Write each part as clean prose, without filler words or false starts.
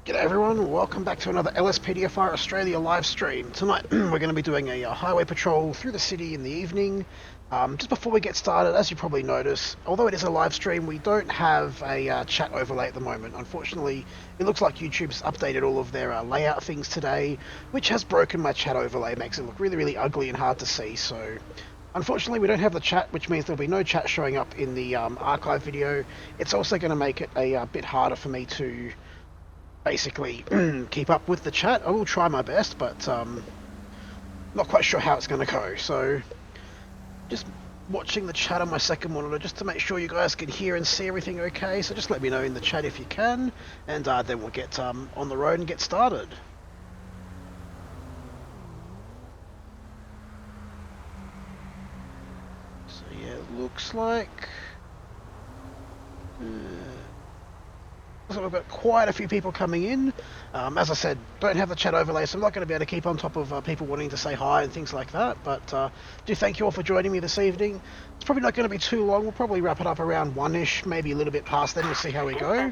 G'day everyone, welcome back to another LSPDFR Australia live stream. Tonight we're going to be doing a highway patrol through the city in the evening. Just before we get started, as you probably notice, although it is a live stream, we don't have a chat overlay at the moment. Unfortunately, it looks like YouTube's updated all of their layout things today, which has broken my chat overlay, makes it look really ugly and hard to see. So unfortunately, we don't have the chat, which means there'll be no chat showing up in the archive video. It's also going to make it a bit harder for me to basically keep up with the chat. I will try my best, but not quite sure how it's going to go. So just watching the chat on my second monitor just to make sure you guys can hear and see everything okay. So just let me know in the chat if you can, and then we'll get on the road and get started. So yeah, it looks like so we've got quite a few people coming in. As I said, don't have the chat overlay, so I'm not going to be able to keep on top of people wanting to say hi and things like that, but do thank you all for joining me this evening. It's probably not going to be too long. We'll probably wrap it up around 1-ish, maybe a little bit past then. We'll see how we go.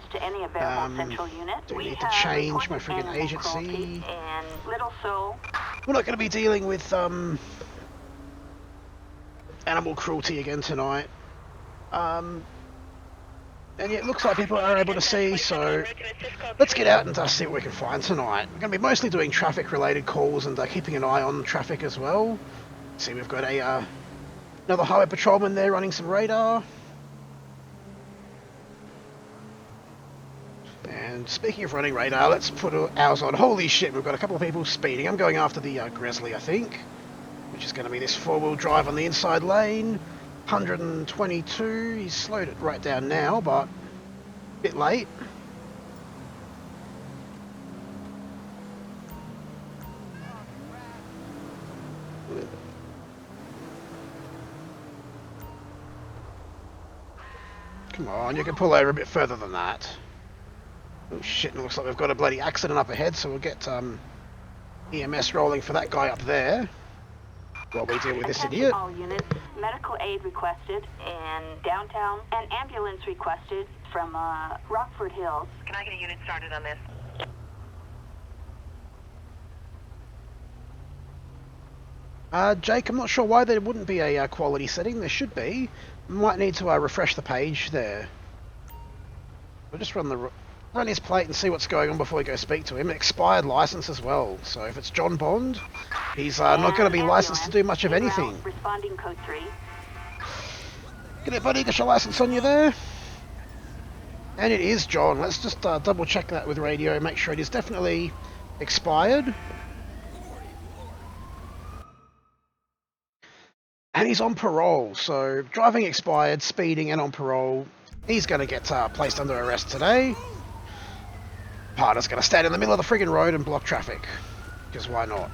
Do need to change my friggin' agency. We're not going to be dealing with animal cruelty again tonight. And yeah, it looks like people are able to see, so let's get out and see what we can find tonight. We're going to be mostly doing traffic-related calls and keeping an eye on traffic as well. See, we've got another highway patrolman there running some radar. And speaking of running radar, let's put ours on. Holy shit, we've got a couple of people speeding. I'm going after the Grizzly, I think, which is going to be this four-wheel drive on the inside lane. 122, he's slowed it right down now, but a bit late. Come on, you can pull over a bit further than that. Oh shit, it looks like we've got a bloody accident up ahead, so we'll get EMS rolling for that guy up there while we deal with this idiot. All units, medical aid requested in downtown, and ambulance requested from Rockford Hills. Can I get a unit started on this? Jake, I'm not sure why there wouldn't be a quality setting. There should be. Might need to refresh the page there. We'll just run his plate and see what's going on before we go speak to him. Expired license as well, so if it's John Bond, he's not going to be licensed to do much of anything. Responding code 3. Get it, buddy, got your license on you there? And it is John. Let's just double check that with radio, make sure it is definitely expired. And he's on parole, so driving expired, speeding and on parole, he's going to get placed under arrest today. Partner's going to stand in the middle of the friggin' road and block traffic, because why not?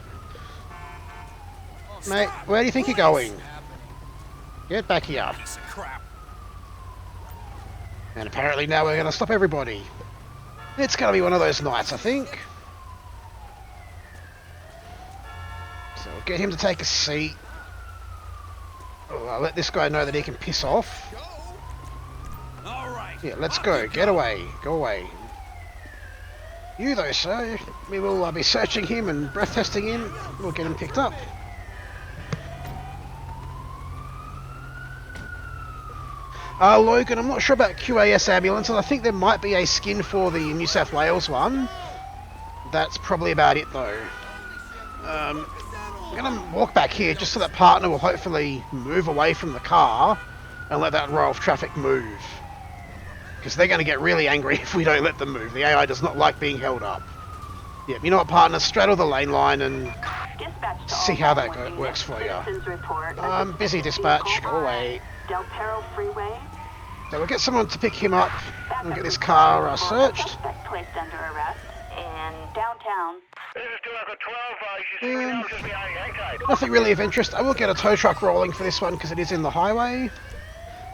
Mate, where do you think you're going? Get back here. And apparently now we're going to stop everybody. It's going to be one of those nights, I think. So we'll get him to take a seat. I'll let this guy know that he can piss off. Yeah, let's go. Get away. Go away. You though, sir, we will be searching him and breath testing him. We'll get him picked up. Logan, I'm not sure about QAS ambulances. I think there might be a skin for the New South Wales one. That's probably about it though. I'm going to walk back here just so that partner will hopefully move away from the car and let that row of traffic move. Because they're going to get really angry if we don't let them move. The AI does not like being held up. Yeah, you know what, partner? Straddle the lane line and see how that works for you. Busy dispatch. Go away. Del Perro Freeway. So we'll get someone to pick him up and get this car searched. Placed under arrest in downtown. Nothing really of interest. I will get a tow truck rolling for this one because it is in the highway.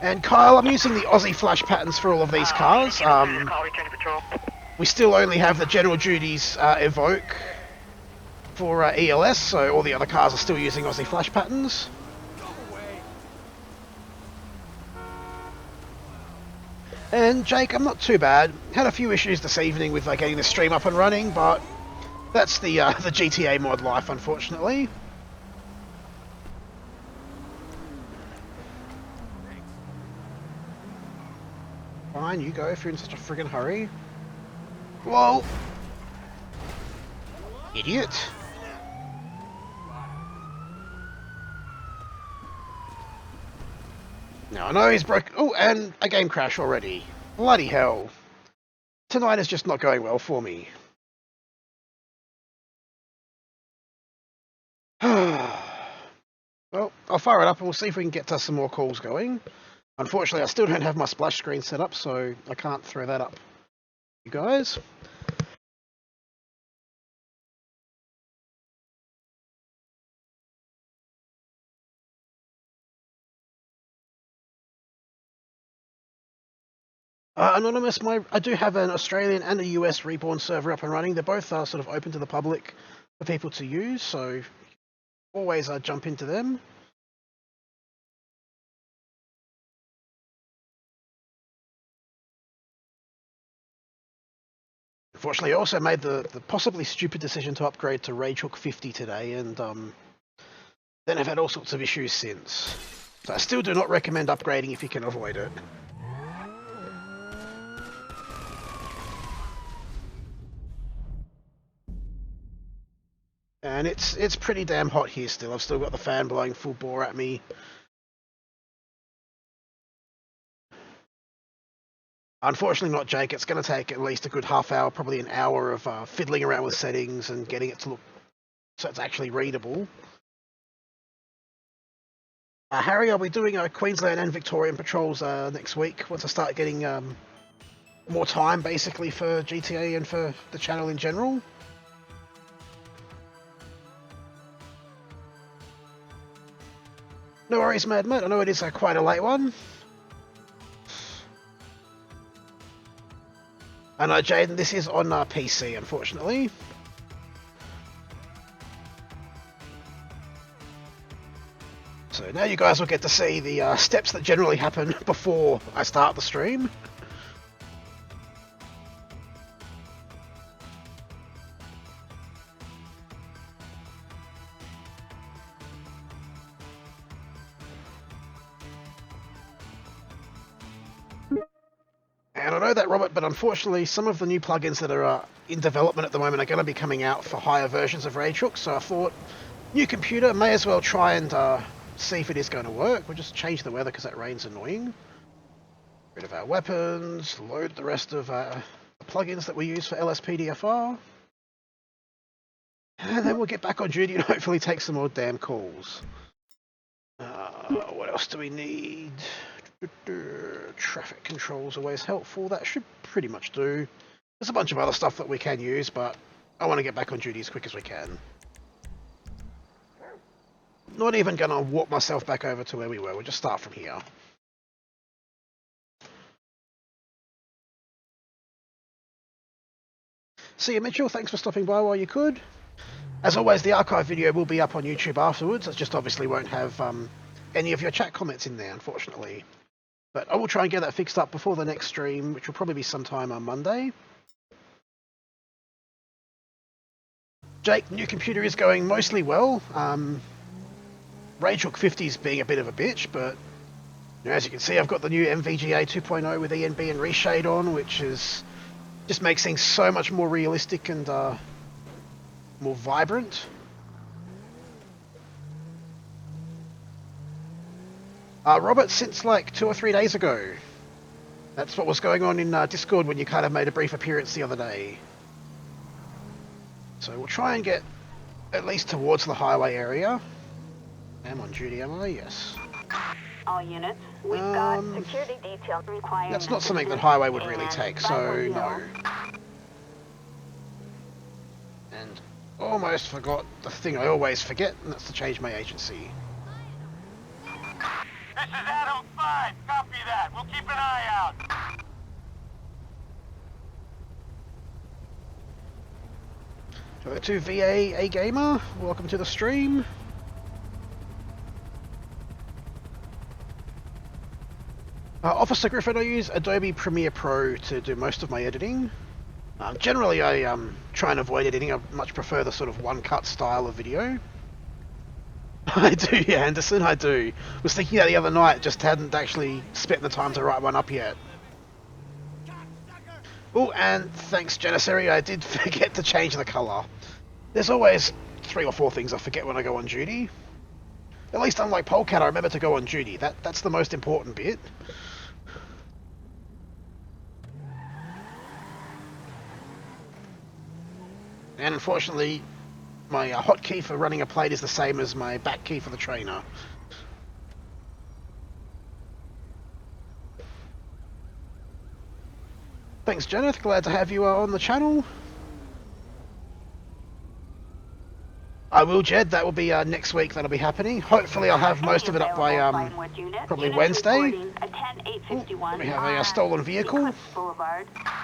And Kyle, I'm using the Aussie flash patterns for all of these cars. We still only have the general duties evoke for ELS, so all the other cars are still using Aussie flash patterns. And Jake, I'm not too bad. Had a few issues this evening with getting the stream up and running, but that's the GTA mod life, unfortunately. Fine, you go if you're in such a friggin' hurry. Whoa! Idiot! Now I know he's broken. Oh, and a game crash already. Bloody hell. Tonight is just not going well for me. Well, I'll fire it up and we'll see if we can get some more calls going. Unfortunately, I still don't have my splash screen set up, so I can't throw that up. You guys? Anonymous, I do have an Australian and a US Reborn server up and running. They're both sort of open to the public for people to use, so always jump into them. Unfortunately, I also made the possibly stupid decision to upgrade to RageHook 50 today, and then I've had all sorts of issues since. So I still do not recommend upgrading if you can avoid it. And it's pretty damn hot here still. I've still got the fan blowing full bore at me. Unfortunately not, Jake. It's going to take at least a good half hour, probably an hour of fiddling around with settings and getting it to look so it's actually readable. Harry, I'll be doing Queensland and Victorian patrols next week once I start getting more time, basically, for GTA and for the channel in general. No worries, Mad Matt. I know it is quite a late one. I know, Jaden, this is on PC, unfortunately. So now you guys will get to see the steps that generally happen before I start the stream. And I know that, Robert, but unfortunately some of the new plugins that are in development at the moment are going to be coming out for higher versions of RageHook, so I thought, new computer, may as well try and see if it is going to work. We'll just change the weather because that rain's annoying. Rid of our weapons, load the rest of the plugins that we use for LSPDFR. And then we'll get back on duty and hopefully take some more damn calls. What else do we need? Traffic control's always helpful. That should pretty much do. There's a bunch of other stuff that we can use, but I want to get back on duty as quick as we can. Not even going to walk myself back over to where we were. We'll just start from here. See you, Mitchell. Thanks for stopping by while you could. As always, the archive video will be up on YouTube afterwards. It just obviously won't have any of your chat comments in there, unfortunately. But I will try and get that fixed up before the next stream, which will probably be sometime on Monday. Jake, new computer is going mostly well. RageHook 50 is being a bit of a bitch, but you know, as you can see, I've got the new MVGA 2.0 with ENB and reshade on, which is just makes things so much more realistic and more vibrant. Robert, since like 2 or 3 days ago. That's what was going on in Discord when you kind of made a brief appearance the other day. So we'll try and get at least towards the highway area. I'm on duty, am I? Yes. All units, we've got security details required. That's not something that highway would really take, so no. And almost forgot the thing I always forget, and that's to change my agency. This is Adam 5. Copy that. We'll keep an eye out. Hello to VA A Gamer. Welcome to the stream. Officer Griffin, I use Adobe Premiere Pro to do most of my editing. Generally, I try and avoid editing. I much prefer the sort of one-cut style of video. I do, yeah, Anderson, I do. Was thinking that the other night, just hadn't actually spent the time to write one up yet. Oh, and thanks, Janissary, I did forget to change the colour. There's always 3 or 4 things I forget when I go on duty. At least unlike Polecat, I remember to go on duty. That's the most important bit. And unfortunately, my hotkey for running a plate is the same as my back key for the trainer. Thanks, Jeneth. Glad to have you on the channel. I will, Jed. That will be next week. That'll be happening. Hopefully, I'll have most of it up by probably Wednesday. Ooh, we have a stolen vehicle.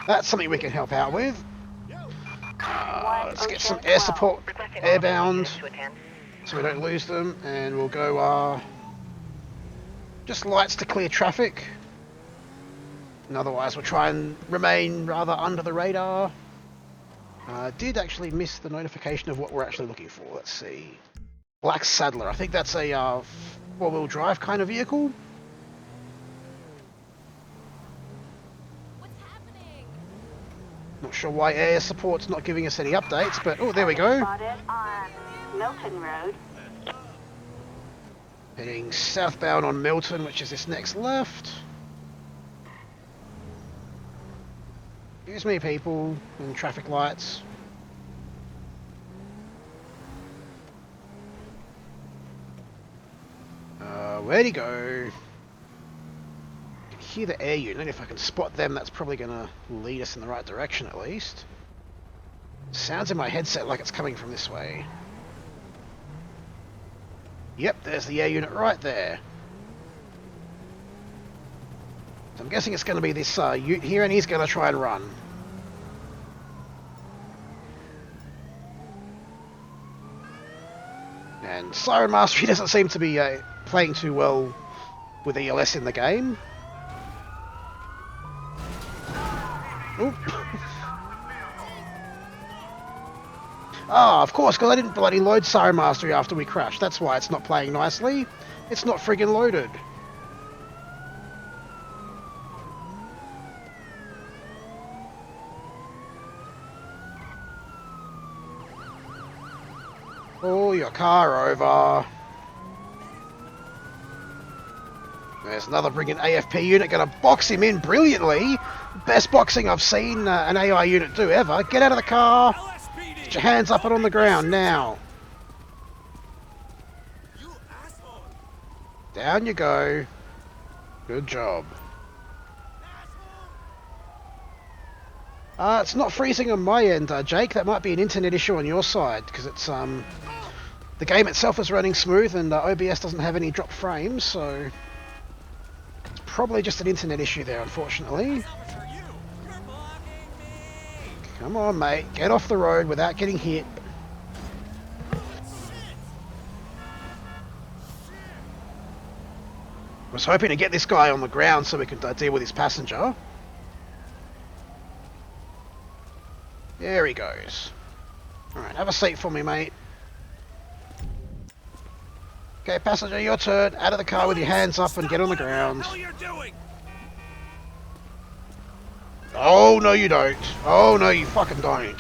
That's something we can help out with. Let's get some air support, airbound, so we don't lose them, and we'll go just lights to clear traffic. And otherwise, we'll try and remain rather under the radar. Did actually miss the notification of what we're actually looking for. Let's see. Black Saddler. I think that's a four-wheel drive kind of vehicle. What's happening? Not sure why air support's not giving us any updates, but oh, there we go. Spotted on Milton Road. Heading southbound on Milton, which is this next left. Excuse me, people, in traffic lights. Where'd he go? I can hear the air unit. If I can spot them, that's probably going to lead us in the right direction at least. Sounds in my headset like it's coming from this way. Yep, there's the air unit right there. So I'm guessing it's going to be this ute here, and he's going to try and run. And Siren Mastery doesn't seem to be playing too well with ELS in the game. Oop. Ah, of course, because I didn't bloody load Siren Mastery after we crashed. That's why it's not playing nicely. It's not friggin' loaded. Pull your car over. There's another brilliant AFP unit going to box him in brilliantly. Best boxing I've seen an AI unit do ever. Get out of the car. Get your hands up and on the ground now. Down you go. Good job. It's not freezing on my end, Jake. That might be an internet issue on your side, because it's the game itself is running smooth and OBS doesn't have any drop frames, so it's probably just an internet issue there, unfortunately. Come on, mate. Get off the road without getting hit. I was hoping to get this guy on the ground so we could deal with his passenger. There he goes. Alright, have a seat for me, mate. Okay, passenger, your turn. Out of the car with your hands up and get on the ground. Oh, no you don't. Oh, no you fucking don't.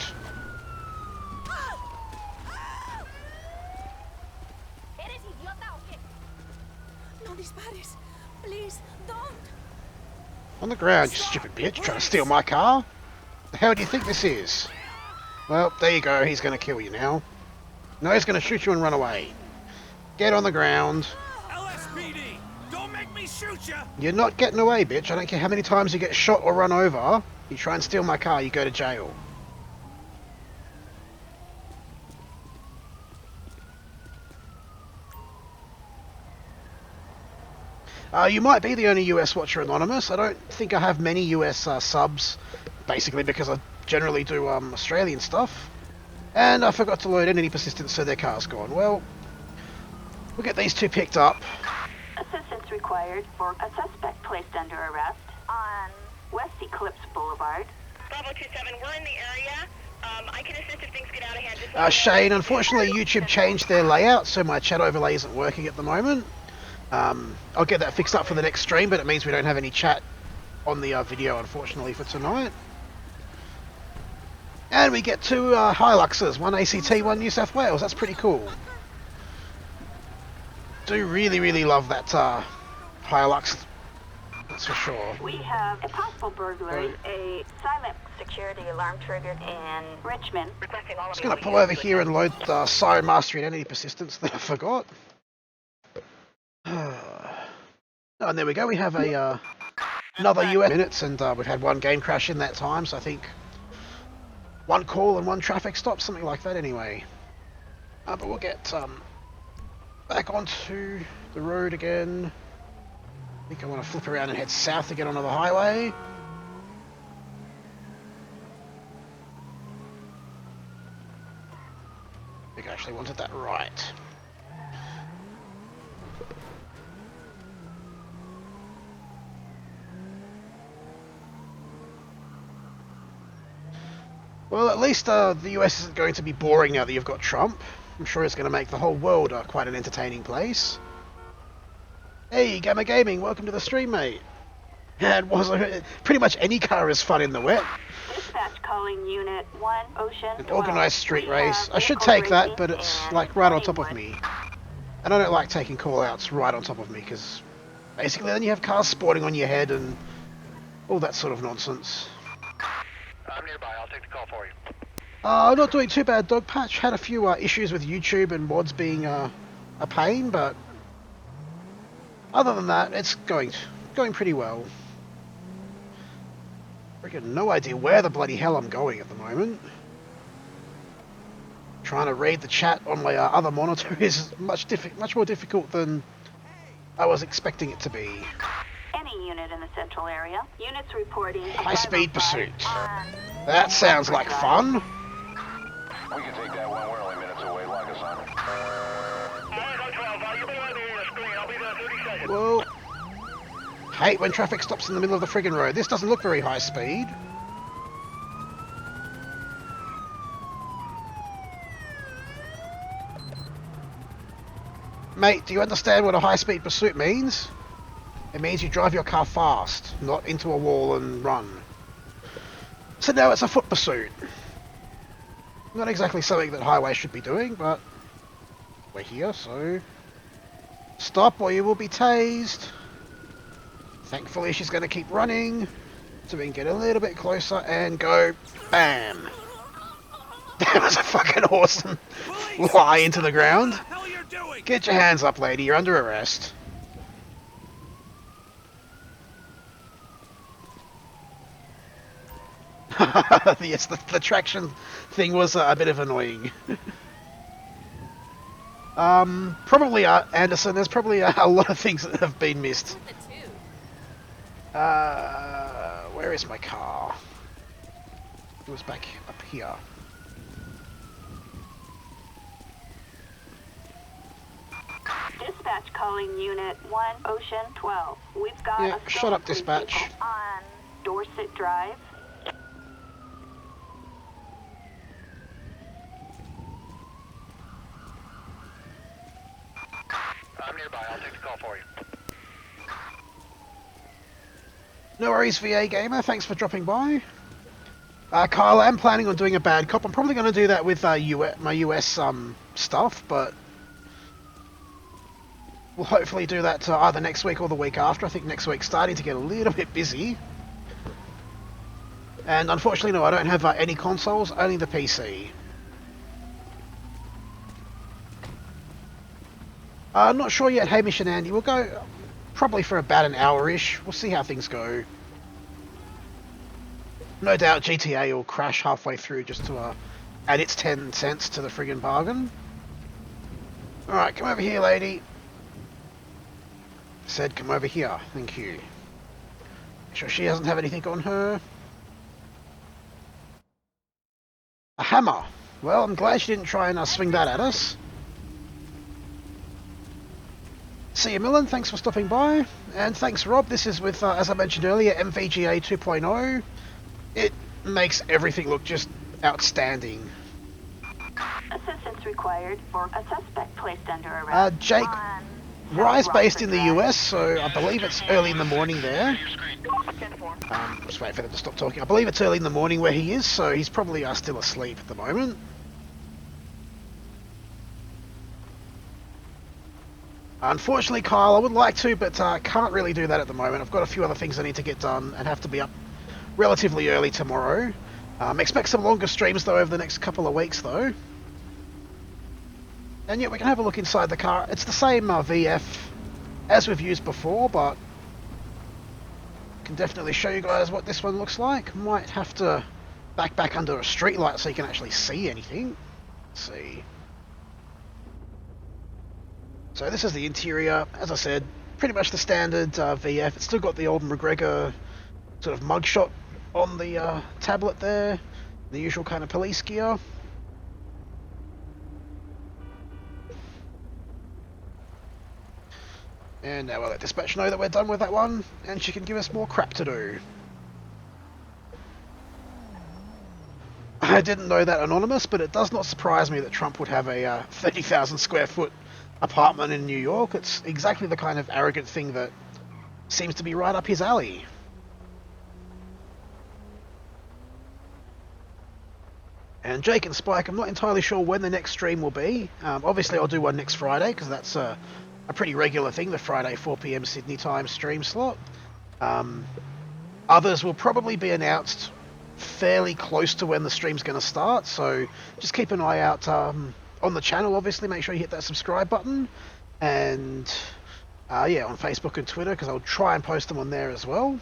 Please, don't. On the ground, you stupid bitch. Trying to steal my car? The hell do you think this is? Well, there you go. He's going to kill you now. No, he's going to shoot you and run away. Get on the ground. LSPD, don't make me shoot you. You're not getting away, bitch. I don't care how many times you get shot or run over. You try and steal my car, you go to jail. You might be the only US watcher anonymous. I don't think I have many US subs, basically because I generally do Australian stuff. And I forgot to load entity persistence, so their car's gone. Well, we'll get these two picked up. Assistance required for a suspect placed under arrest on West Eclipse Boulevard. Bravo 27, we're in the area. I can assist if things get out of hand. Just Shane, unfortunately YouTube changed their layout, so my chat overlay isn't working at the moment. I'll get that fixed up for the next stream, but it means we don't have any chat on the video, unfortunately, for tonight. And we get two Hiluxes, one ACT, one New South Wales. That's pretty cool. Do really love that Hilux, that's for sure. We have a possible burglary, a silent security alarm triggered in Richmond. requesting all of Just you going to pull over here and load the Siren Mastery Identity Persistence that I forgot. Oh, and there we go, we have a another US minutes, and we've had one game crash in that time, so I think one call and one traffic stop, something like that anyway. But we'll get back onto the road again. I think I want to flip around and head south to get onto the highway. I think I actually wanted that right. Well, at least the US isn't going to be boring now that you've got Trump. I'm sure it's going to make the whole world quite an entertaining place. Hey, Darkmyre Gaming, welcome to the stream, mate. And pretty much any car is fun in the wet. Dispatch calling Unit 1, Ocean An 12. organised street We race. have I should vehicle take that, racing but it's and like right on top of anyone. me. And I don't like taking call-outs right on top of me, because basically then you have cars sporting on your head and all that sort of nonsense. I'm nearby. I'll take the call for you. I'm not doing too bad, Dog Patch. Had a few issues with YouTube and mods being a pain, but other than that, it's going pretty well. Freaking no idea where the bloody hell I'm going at the moment. Trying to read the chat on my other monitor is much more difficult than I was expecting it to be. Any unit in the central area. Units reporting High-speed 505 pursuit. on That sounds like fun. We can take that one. We're only minutes away. Lock us on. Alright, 12, you better let me hear your screen. I'll be there in 30 seconds. Well, hate when traffic stops in the middle of the friggin' road. This doesn't look very high speed. Mate, do you understand what a high-speed pursuit means? It means you drive your car fast, not into a wall and run. So now it's a foot pursuit. Not exactly something that highways should be doing, but we're here, so stop or you will be tased. Thankfully she's going to keep running, so we can get a little bit closer and go BAM! That was a fucking awesome lie into the ground. Get your hands up, lady, you're under arrest. Yes, the traction thing was a bit of annoying. Probably, Anderson, there's probably a lot of things that have been missed. Where is my car? It was back up here. Dispatch calling Unit 1, Ocean 12. We've got Yeah, a shut up, stolen dispatch. vehicle on Dorset Drive. I'm nearby. I'll take the call for you. No worries, VA Gamer, thanks for dropping by. Kyle, I'm planning on doing a bad cop. I'm probably going to do that with my US stuff, but we'll hopefully do that either next week or the week after. I think next week's starting to get a little bit busy. And unfortunately, no, I don't have any consoles, only the PC. I'm not sure yet, Hamish and Andy. We'll go probably for about an hour-ish. We'll see how things go. No doubt GTA will crash halfway through just to add its 10 cents to the friggin' bargain. Alright, come over here, lady. Said come over here. Thank you. Make sure she doesn't have anything on her. A hammer. Well, I'm glad she didn't try and swing that at us. See you, Millen. Thanks for stopping by. And thanks, Rob. This is with, as I mentioned earlier, MVGA 2.0. It makes everything look just outstanding. Assistance required for a suspect placed under arrest. Jake, Rye's based in the US, so I believe it's early in the morning there. Just wait for them to stop talking. I believe it's early in the morning where he is, so he's probably still asleep at the moment. Unfortunately, Kyle, I would like to, but can't really do that at the moment. I've got a few other things I need to get done and have to be up relatively early tomorrow. Expect some longer streams, though, over the next couple of weeks, though. And yeah, we can have a look inside the car. It's the same VF as we've used before, but can definitely show you guys what this one looks like. Might have to back under a street light so you can actually see anything. Let's see. So this is the interior. As I said, pretty much the standard VF. It's still got the old McGregor sort of mugshot on the tablet there. The usual kind of police gear. And now we'll let dispatch know that we're done with that one, and she can give us more crap to do. I didn't know that, Anonymous, but it does not surprise me that Trump would have a 30,000 square foot apartment in New York. It's exactly the kind of arrogant thing that seems to be right up his alley. And Jake and Spike, I'm not entirely sure when the next stream will be. Obviously I'll do one next Friday, because that's a pretty regular thing, the Friday 4 PM Sydney time stream slot. Others will probably be announced fairly close to when the stream's going to start, so just keep an eye out on the channel. Obviously make sure you hit that subscribe button, and yeah, on Facebook and Twitter, because I'll try and post them on there as well.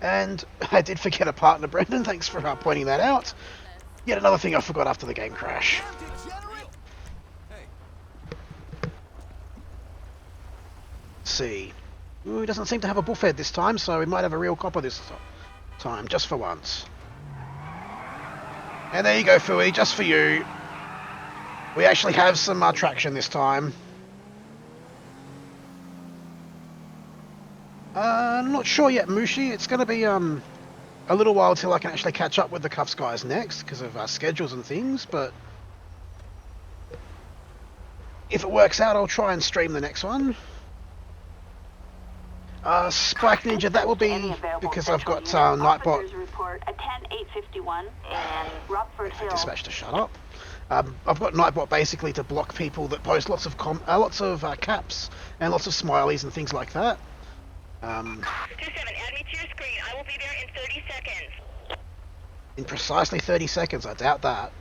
And I did forget a partner, Brendan, thanks for pointing that out. Yet another thing I forgot after the game crash. Let's see. Ooh, he doesn't seem to have a buff head this time, so we might have a real copper this time, just for once. And there you go, Fui, just for you. We actually have some traction this time. I'm not sure yet, Mushi. It's going to be a little while till I can actually catch up with the Cuffs guys next, because of schedules and things, but if it works out, I'll try and stream the next one. Spike Ninja, that will be because I've got Nightbot. Report at 10-851 and Rockford Hill. Dispatch to shut up. I've got Nightbot basically to block people that post lots of caps and lots of smileys and things like that. 27, add me to your screen. I will be there in 30 seconds. In precisely 30 seconds, I doubt that,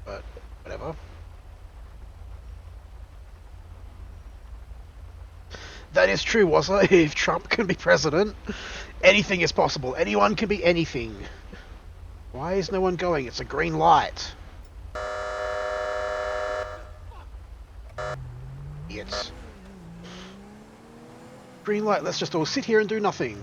but whatever. That is true, Wazza. If Trump can be president, anything is possible. Anyone can be anything. Why is no one going? It's a green light. Idiots. Green light, let's just all sit here and do nothing.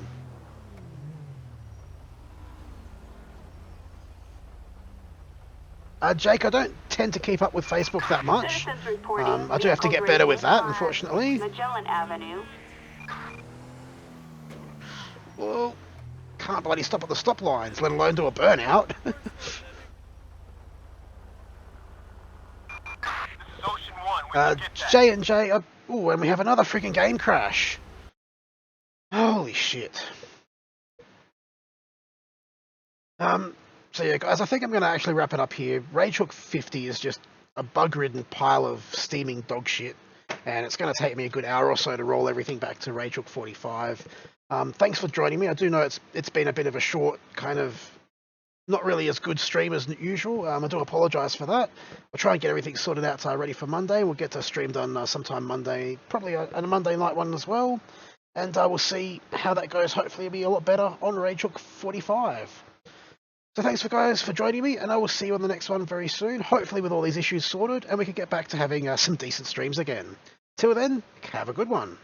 Jake, I don't tend to keep up with Facebook that much. I do have to get better with that, unfortunately. Magellan Avenue. Well, can't bloody stop at the stop lines, let alone do a burnout. This is Ocean 1. We can get that. J&J, ooh, and we have another freaking game crash. Holy shit. So yeah, guys, I think I'm going to actually wrap it up here. Ragehook 50 is just a bug-ridden pile of steaming dog shit, and it's going to take me a good hour or so to roll everything back to Ragehook 45. Thanks for joining me. I do know it's been a bit of a short, kind of not really as good stream as usual. I do apologise for that. I'll try and get everything sorted out ready for Monday. We'll get the stream done sometime Monday, probably a Monday night one as well, and we'll see how that goes. Hopefully it'll be a lot better on Ragehook 45. So thanks guys for joining me, and I will see you on the next one very soon, hopefully with all these issues sorted, and we can get back to having some decent streams again. Till then, have a good one.